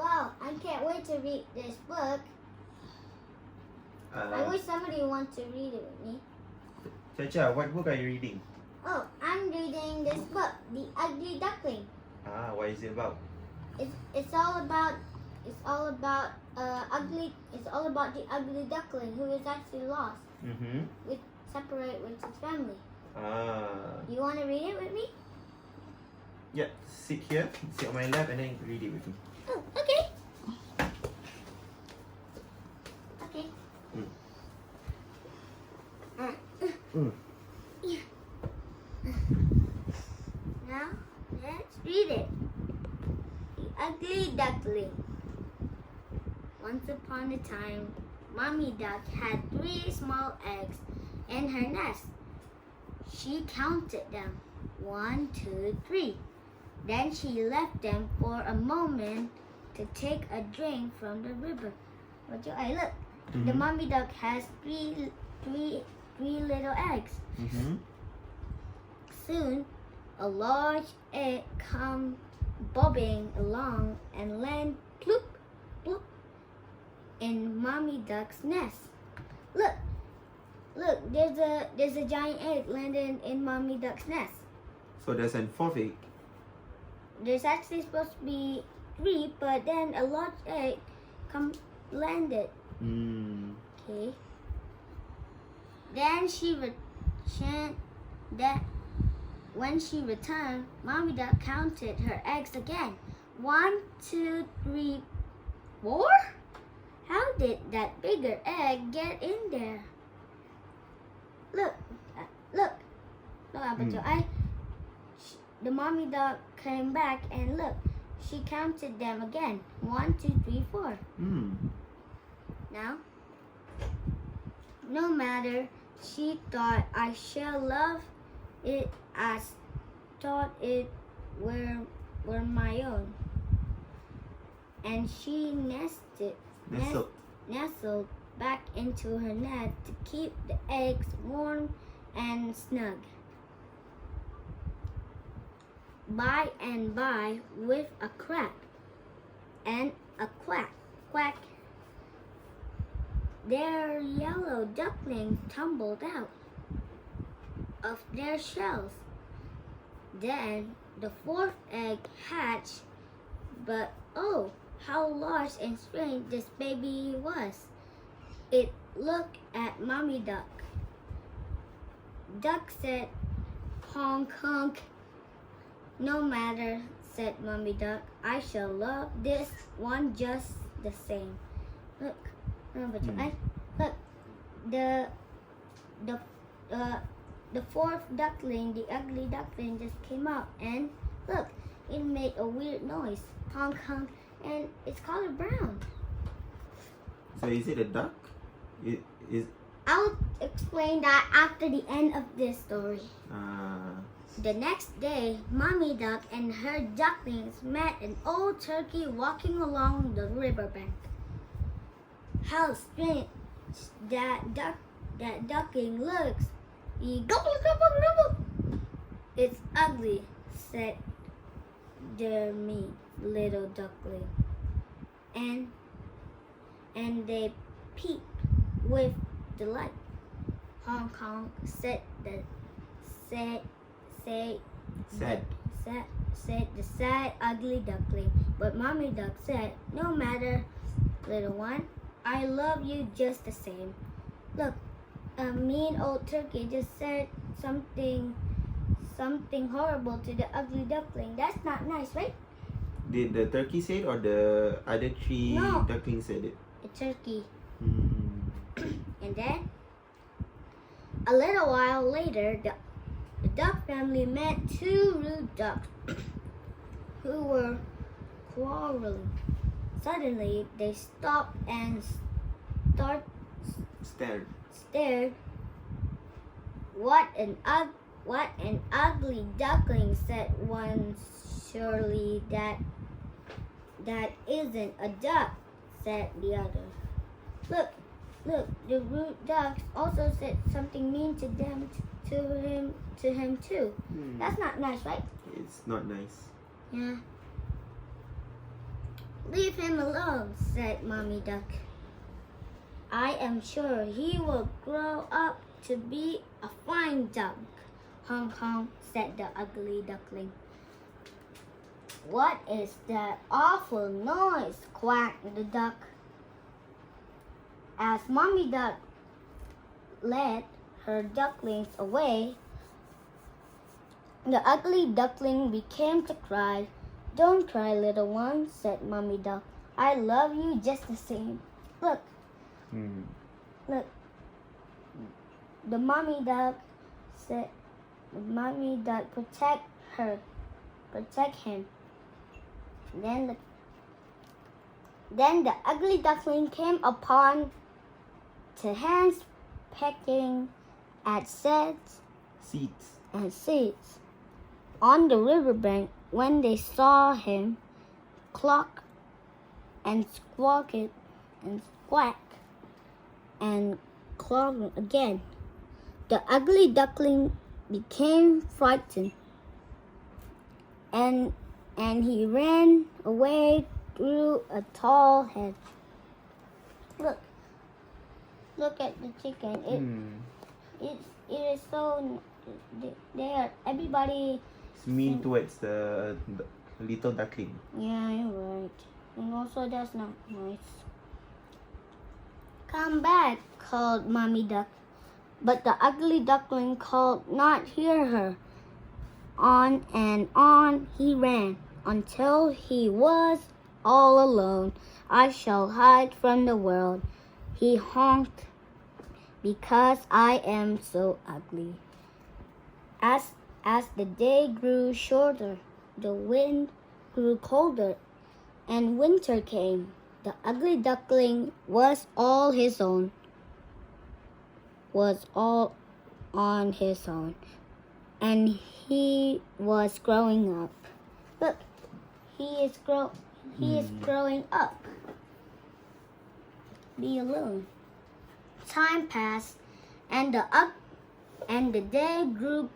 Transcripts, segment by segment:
Wow, I can't wait to read this book. I wish somebody wants to read it with me. Chacha, what book are you reading? Oh, I'm reading this book, The Ugly Duckling. What is it about? It's all about the ugly duckling who is actually lost. Separate with his family. You want to read it with me? Yeah, sit here, sit on my lap, and then read it with me. Oh, okay. Okay. Yeah. Now, let's read it. The Ugly Duckling. Once upon a time, Mommy Duck had 3 small eggs in her nest. She counted them. 1, 2, 3. Then she left them for a moment to take a drink from the river. What do I look? The Mommy Duck has three little eggs. Soon, a large egg come bobbing along and land ploop, ploop in Mommy Duck's nest. Look, there's a giant egg landed in Mommy Duck's nest. So there's a 4th egg. There's actually supposed to be 3, but then a large egg landed. Okay. Then when she returned, Mommy Duck counted her eggs again. 1, 2, 3, 4? How did that bigger egg get in there? Look, up at your eye. The Mommy Duck came back and look, she counted them again. 1, 2, 3, 4. Now, no matter, she thought, I shall love it as thought it were my own. And she nestled back into her nest to keep the eggs warm and snug. By and by, with a crack and a quack, quack, their yellow ducklings tumbled out of their shells. Then the 4th egg hatched, but oh, how large and strange this baby was. It looked at Mommy Duck. Duck said, honk, honk. No matter, said Mommy Duck, I shall love this one just the same. Look, look, the 4th duckling, the ugly duckling, just came out, and look, it made a weird noise, honk, honk, and it's colored brown. So is it a duck? I'll explain that after the end of this story. The next day, Mommy Duck and her ducklings met an old turkey walking along the riverbank. How strange that duckling looks. He gobble, gobble, gobble. It's ugly, said the mean little duckling. And they peeped with delight. Honk, honk, said the sad, ugly duckling. But Mommy Duck said, no matter, little one, I love you just the same. Look, a mean old turkey just said something horrible to the ugly duckling. That's not nice, right? Did the turkey say it or the other 3 ducklings said it? The turkey. And then, a little while later, the duck family met 2 rude ducks who were quarreling. Suddenly, they stopped and stared. What an ugly duckling, said one. Surely that isn't a duck, said the other. Look, the rude ducks also said something mean to him too. That's not nice, right? It's not nice. Yeah. Leave him alone, said Mommy Duck. I am sure he will grow up to be a fine duck. Honk honk, said the ugly duckling. What is that awful noise? Quacked the duck. As Mommy Duck led her ducklings away, the ugly duckling began to cry. Don't cry, little one, said Mommy Duck. I love you just the same. Look, look. The Mommy Duck said, Mommy Duck protect him. Then the ugly duckling came upon to hands pecking at seeds and seeds on the riverbank. When they saw him cluck and squawk and quack and claw again, the ugly duckling became frightened and he ran away through a tall hedge. Look at the chicken. It is so. Everybody. It's mean towards the little duckling. Yeah, you're right. And also that's not nice. Come back, called Mommy Duck. But the ugly duckling could not hear her. On and on he ran until he was all alone. I shall hide from the world, he honked, because I am so ugly. As the day grew shorter, the wind grew colder, and winter came. The ugly duckling was all on his own, and he was growing up. Look, he is growing up. Be alone. Time passed, and the day grew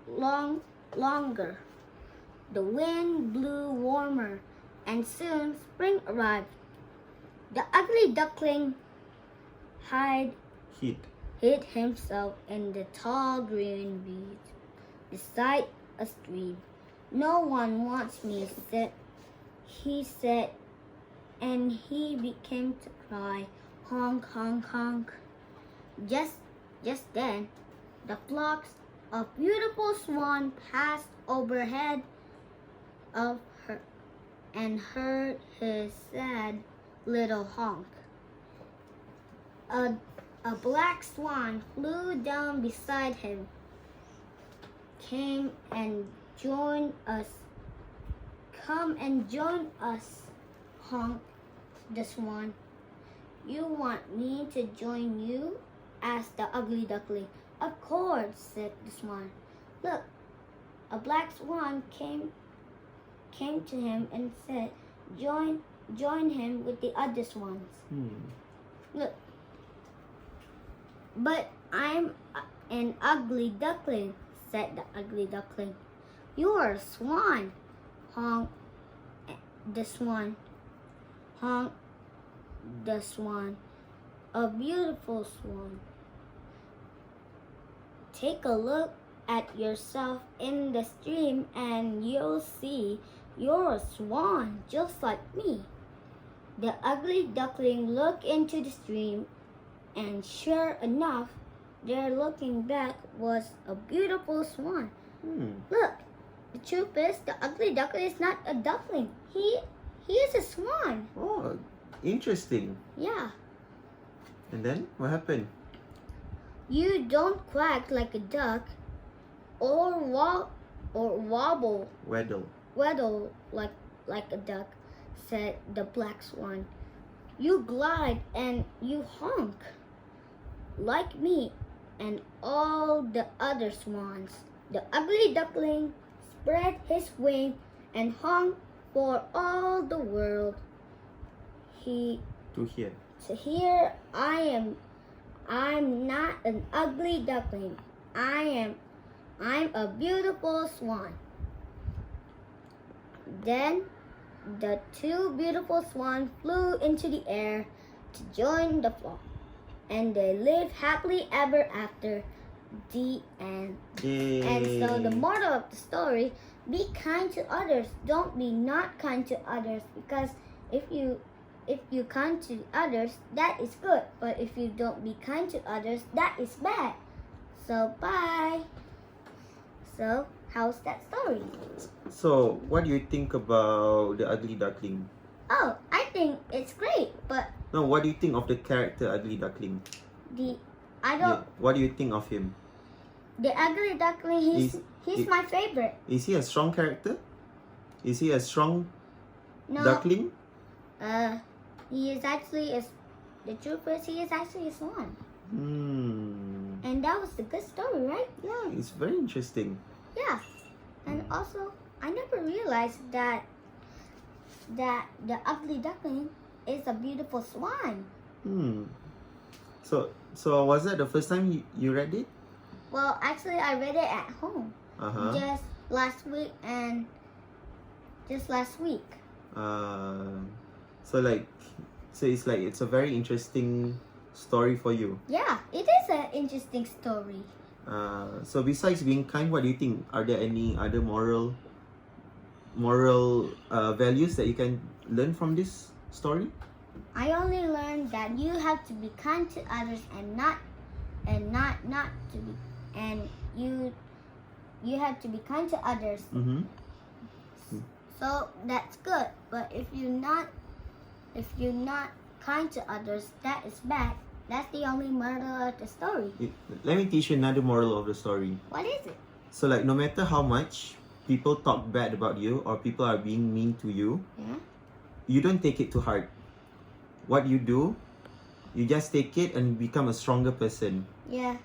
longer. The wind blew warmer, and soon spring arrived. The ugly duckling hid himself in the tall green weeds beside a stream. No one wants me, he said, and he began to cry, honk, honk, honk. Just then, the flocks of beautiful swans passed overhead of her and heard his sad little honk. A black swan flew down beside him. Come and join us, honked the swan. You want me to join you? Asked the ugly duckling. Of course, said the swan. Look, a black swan came to him and said, join him with the other swans. Look, but I'm an ugly duckling, said the ugly duckling. You're a swan, honked the swan. Honked the swan. A beautiful swan. Take a look at yourself in the stream and you'll see you're a swan just like me. The ugly duckling looked into the stream, and sure enough, there looking back was a beautiful swan. Look, the truth is, the ugly duckling is not a duckling. He is a swan. Oh, interesting. Yeah. And then what happened? You don't quack like a duck, or waddle like a duck, said the black swan. You glide and you honk like me and all the other swans. The ugly duckling spread his wings and honked for all the world to hear. I'm not an ugly duckling. I'm a beautiful swan. Then the two beautiful swans flew into the air to join the flock, and they lived happily ever after. The end. Yay. And so the moral of the story: be kind to others. Don't be not kind to others, because if you kind to others, that is good. But if you don't be kind to others, that is bad. So bye. So how's that story? So, what do you think about the Ugly Duckling? Oh, I think it's great, but No, what do you think of the character Ugly Duckling? I don't. What do you think of him? The Ugly Duckling, he's my favorite. Is he a strong character? Is he a strong No, duckling? he is actually the truth is he is actually a swan. And that was the good story, right? Yeah, it's very interesting. Yeah. And also, I never realized that the Ugly Duckling is a beautiful swan. So was that the first time you read it? Well, actually, I read it at home just last week. So it's a very interesting story for you. Yeah, it is an interesting story. So besides being kind, what do you think? Are there any other moral values that you can learn from this story? I only learned that you have to be kind to others and not to be, and you have to be kind to others. So that's good. But if you're not kind to others, that is bad. That's the only moral of the story. Let me teach you another moral of the story. What is it? So no matter how much people talk bad about you or people are being mean to you, you don't take it to heart. What you do, you just take it and become a stronger person. Yeah.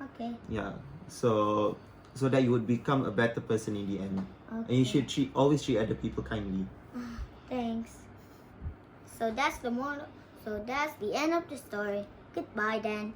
Okay. Yeah. So that you would become a better person in the end. Okay. And you should always treat other people kindly. Thanks. So that's the moral. So that's the end of the story. Goodbye then.